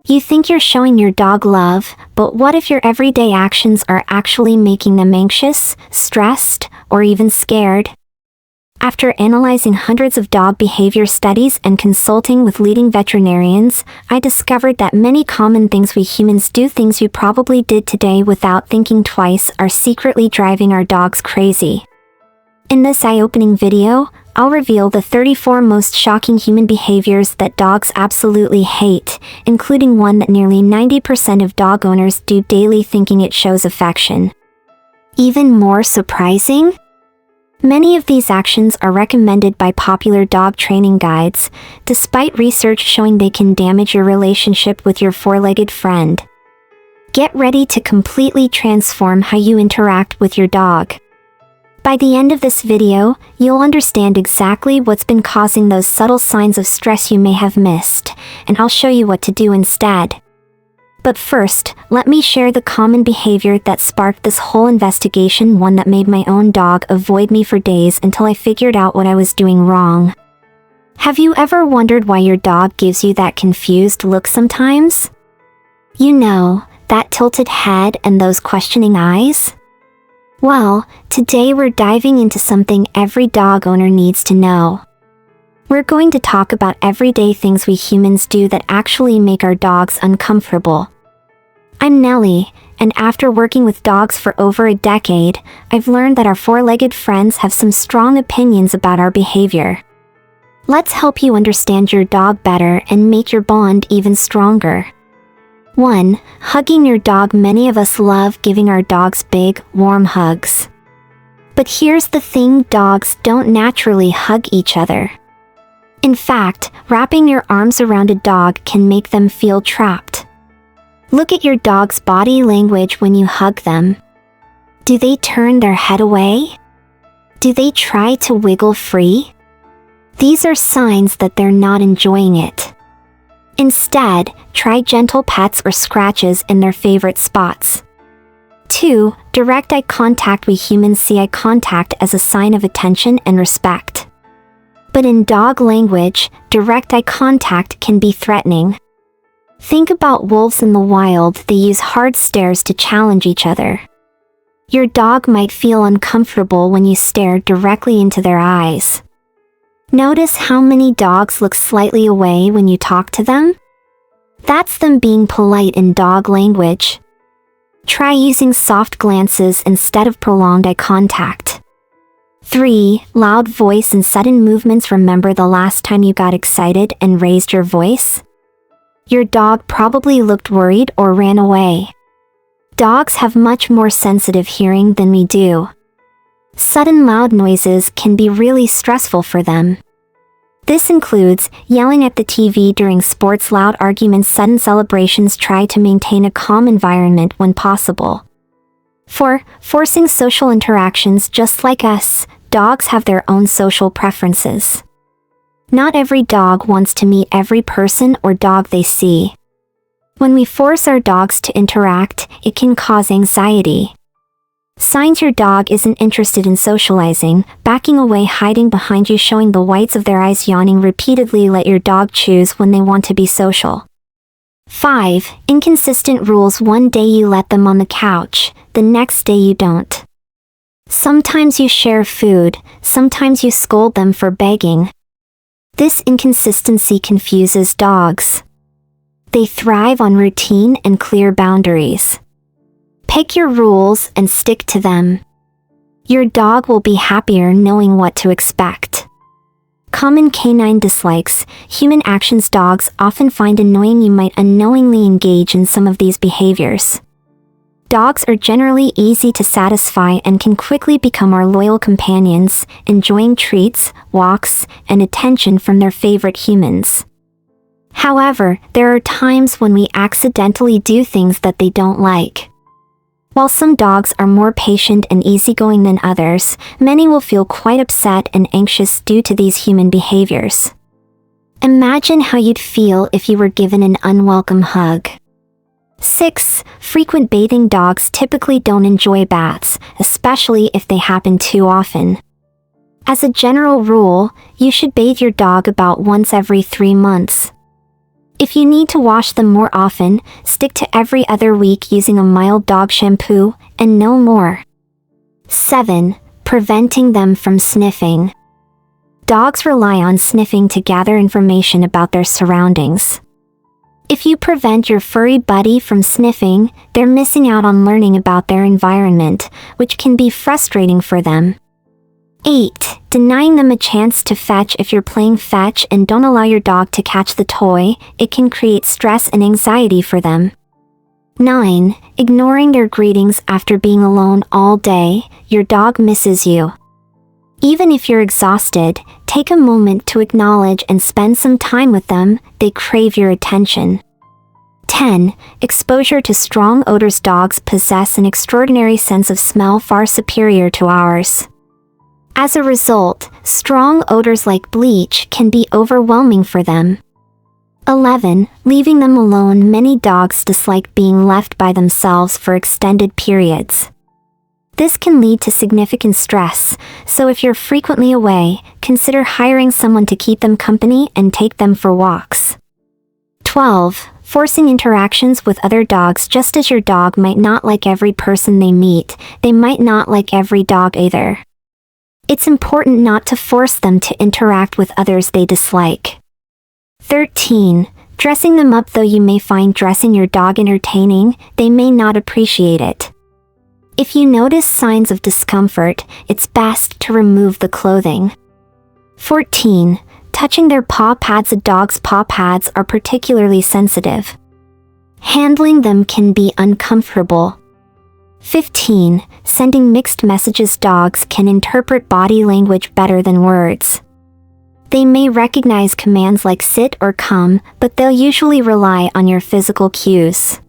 You think you're showing your dog love, but what if your everyday actions are actually making them anxious, stressed, or even scared? After analyzing hundreds of dog behavior studies and consulting with leading veterinarians, I discovered that many common things we humans do, things you probably did today without thinking twice, are secretly driving our dogs crazy. In this eye-opening video, I'll reveal the 34 most shocking human behaviors that dogs absolutely hate, including one that nearly 90% of dog owners do daily, thinking it shows affection. Even more surprising? Many of these actions are recommended by popular dog training guides, despite research showing they can damage your relationship with your four-legged friend. Get ready to completely transform how you interact with your dog. By the end of this video, you'll understand exactly what's been causing those subtle signs of stress you may have missed, and I'll show you what to do instead. But first, let me share the common behavior that sparked this whole investigation, one that made my own dog avoid me for days until I figured out what I was doing wrong. Have you ever wondered why your dog gives you that confused look sometimes? You know, that tilted head and those questioning eyes? Well, today we're diving into something every dog owner needs to know. We're going to talk about everyday things we humans do that actually make our dogs uncomfortable. I'm Nellie, and after working with dogs for over a decade, I've learned that our four-legged friends have some strong opinions about our behavior. Let's help you understand your dog better and make your bond even stronger. 1. Hugging your dog. Many of us love giving our dogs big, warm hugs. But here's the thing, dogs don't naturally hug each other. In fact, wrapping your arms around a dog can make them feel trapped. Look at your dog's body language when you hug them. Do they turn their head away? Do they try to wiggle free? These are signs that they're not enjoying it. Instead, try gentle pets or scratches in their favorite spots. 2. Direct eye contact. We humans see eye contact as a sign of attention and respect. But in dog language, direct eye contact can be threatening. Think about wolves in the wild. They use hard stares to challenge each other. Your dog might feel uncomfortable when you stare directly into their eyes. Notice how many dogs look slightly away when you talk to them? That's them being polite in dog language. Try using soft glances instead of prolonged eye contact. 3. Loud voice and sudden movements. Remember the last time you got excited and raised your voice? Your dog probably looked worried or ran away. Dogs have much more sensitive hearing than we do. Sudden loud noises can be really stressful for them. This includes yelling at the TV during sports, loud arguments, sudden celebrations. Try to maintain a calm environment when possible. 4. Forcing social interactions. Just like us, dogs have their own social preferences. Not every dog wants to meet every person or dog they see. When we force our dogs to interact, it can cause anxiety. Signs your dog isn't interested in socializing: backing away, hiding behind you, showing the whites of their eyes, yawning repeatedly. Let your dog choose when they want to be social. 5. Inconsistent rules. One day you let them on the couch, the next day you don't. Sometimes you share food, sometimes you scold them for begging. This inconsistency confuses dogs. They thrive on routine and clear boundaries. Pick your rules and stick to them. Your dog will be happier knowing what to expect. Common canine dislikes. Human actions dogs often find annoying. You might unknowingly engage in some of these behaviors. Dogs are generally easy to satisfy and can quickly become our loyal companions, enjoying treats, walks, and attention from their favorite humans. However, there are times when we accidentally do things that they don't like. While some dogs are more patient and easygoing than others, many will feel quite upset and anxious due to these human behaviors. Imagine how you'd feel if you were given an unwelcome hug. 6. Frequent bathing. Dogs typically don't enjoy baths, especially if they happen too often. As a general rule, you should bathe your dog about once every 3 months. If you need to wash them more often, stick to every other week using a mild dog shampoo, and no more. 7. Preventing them from sniffing. Dogs rely on sniffing to gather information about their surroundings. If you prevent your furry buddy from sniffing, they're missing out on learning about their environment, which can be frustrating for them. 8. Denying them a chance to fetch. If you're playing fetch and don't allow your dog to catch the toy, it can create stress and anxiety for them. 9. Ignoring their greetings. After being alone all day, your dog misses you. Even if you're exhausted, take a moment to acknowledge and spend some time with them. They crave your attention. 10. Exposure to strong odors. Dogs possess an extraordinary sense of smell far superior to ours. As a result, strong odors like bleach can be overwhelming for them. 11. Leaving them alone. Many dogs dislike being left by themselves for extended periods. This can lead to significant stress, so if you're frequently away, consider hiring someone to keep them company and take them for walks. 12. Forcing interactions with other dogs. Just as your dog might not like every person they meet, they might not like every dog either. It's important not to force them to interact with others they dislike. 13. Dressing them up. Though you may find dressing your dog entertaining, they may not appreciate it. If you notice signs of discomfort, it's best to remove the clothing. 14. Touching their paw pads. A dog's paw pads are particularly sensitive. Handling them can be uncomfortable. 15. Sending mixed messages. Dogs can interpret body language better than words. They may recognize commands like sit or come, but they'll usually rely on your physical cues.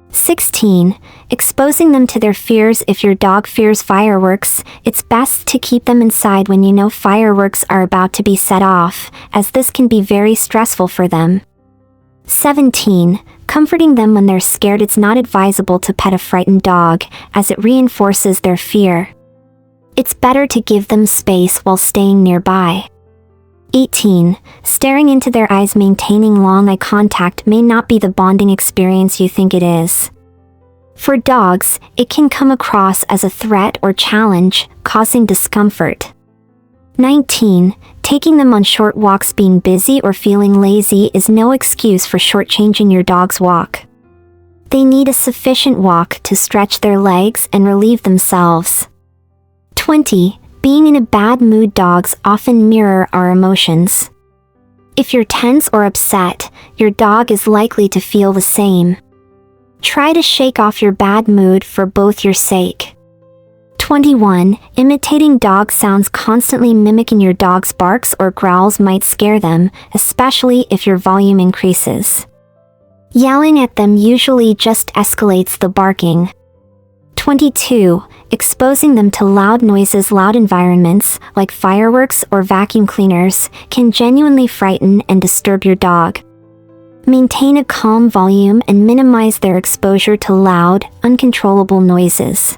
16. Exposing them to their fears. If your dog fears fireworks, it's best to keep them inside when you know fireworks are about to be set off, as this can be very stressful for them. 17. Comforting them when they're scared. It's not advisable to pet a frightened dog, as it reinforces their fear. It's better to give them space while staying nearby. 18. Staring into their eyes. Maintaining long eye contact may not be the bonding experience you think it is. For dogs, it can come across as a threat or challenge, causing discomfort. 19. Taking them on short walks. Being busy or feeling lazy is no excuse for shortchanging your dog's walk. They need a sufficient walk to stretch their legs and relieve themselves. 20. Being in a bad mood. Dogs often mirror our emotions. If you're tense or upset, your dog is likely to feel the same. Try to shake off your bad mood for both your sake. 21. Imitating dog sounds. Constantly mimicking your dog's barks or growls might scare them, especially if your volume increases. Yelling at them usually just escalates the barking. 22. Exposing them to loud noises. Loud environments, like fireworks or vacuum cleaners, can genuinely frighten and disturb your dog. Maintain a calm volume and minimize their exposure to loud, uncontrollable noises.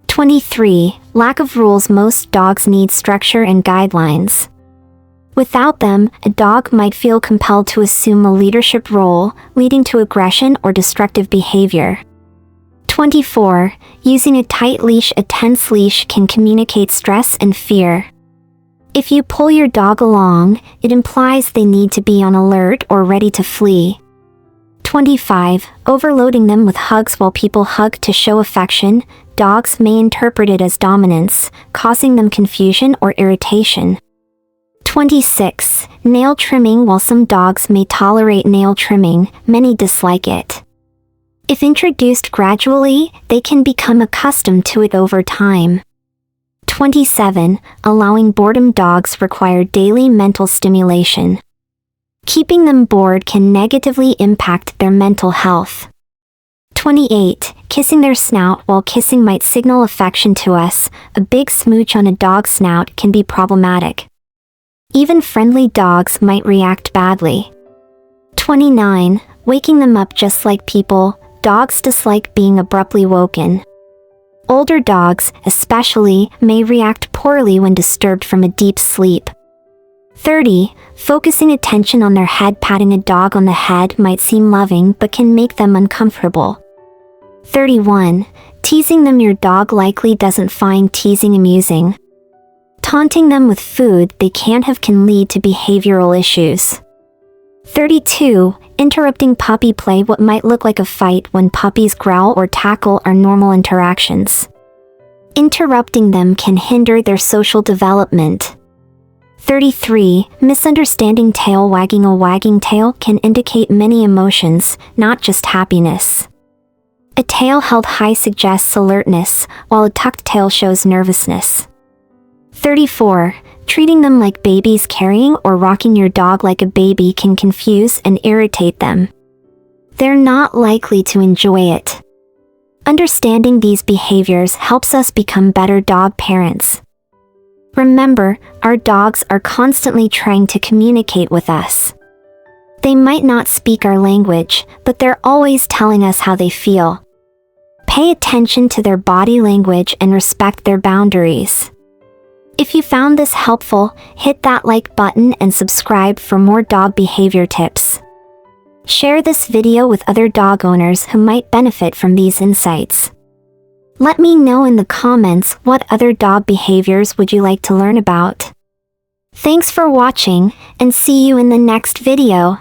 23. Lack of rules. Most dogs need structure and guidelines. Without them, a dog might feel compelled to assume a leadership role, leading to aggression or destructive behavior. 24. Using a tight leash. A tense leash can communicate stress and fear. If you pull your dog along, it implies they need to be on alert or ready to flee. 25. Overloading them with hugs. While people hug to show affection, dogs may interpret it as dominance, causing them confusion or irritation. 26. Nail trimming. While some dogs may tolerate nail trimming, many dislike it. If introduced gradually, they can become accustomed to it over time. 27. Allowing boredom. Dogs require daily mental stimulation. Keeping them bored can negatively impact their mental health. 28. Kissing their snout. While kissing might signal affection to us, a big smooch on a dog's snout can be problematic. Even friendly dogs might react badly. 29. Waking them up. Just like people, dogs dislike being abruptly woken. Older dogs, especially, may react poorly when disturbed from a deep sleep. 30. Focusing attention on their head. Patting a dog on the head might seem loving but can make them uncomfortable. 31. Teasing them. Your dog likely doesn't find teasing amusing. Taunting them with food they can't have can lead to behavioral issues. 32. Interrupting puppy play. What might look like a fight when puppies growl or tackle are normal interactions. Interrupting them can hinder their social development. 33. Misunderstanding tail wagging. A wagging tail can indicate many emotions, not just happiness. A tail held high suggests alertness, while a tucked tail shows nervousness. 34. Treating them like babies. Carrying or rocking your dog like a baby can confuse and irritate them. They're not likely to enjoy it. Understanding these behaviors helps us become better dog parents. Remember, our dogs are constantly trying to communicate with us. They might not speak our language, but they're always telling us how they feel. Pay attention to their body language and respect their boundaries. If you found this helpful, hit that like button and subscribe for more dog behavior tips. Share this video with other dog owners who might benefit from these insights. Let me know in the comments what other dog behaviors would you like to learn about. Thanks for watching, and see you in the next video.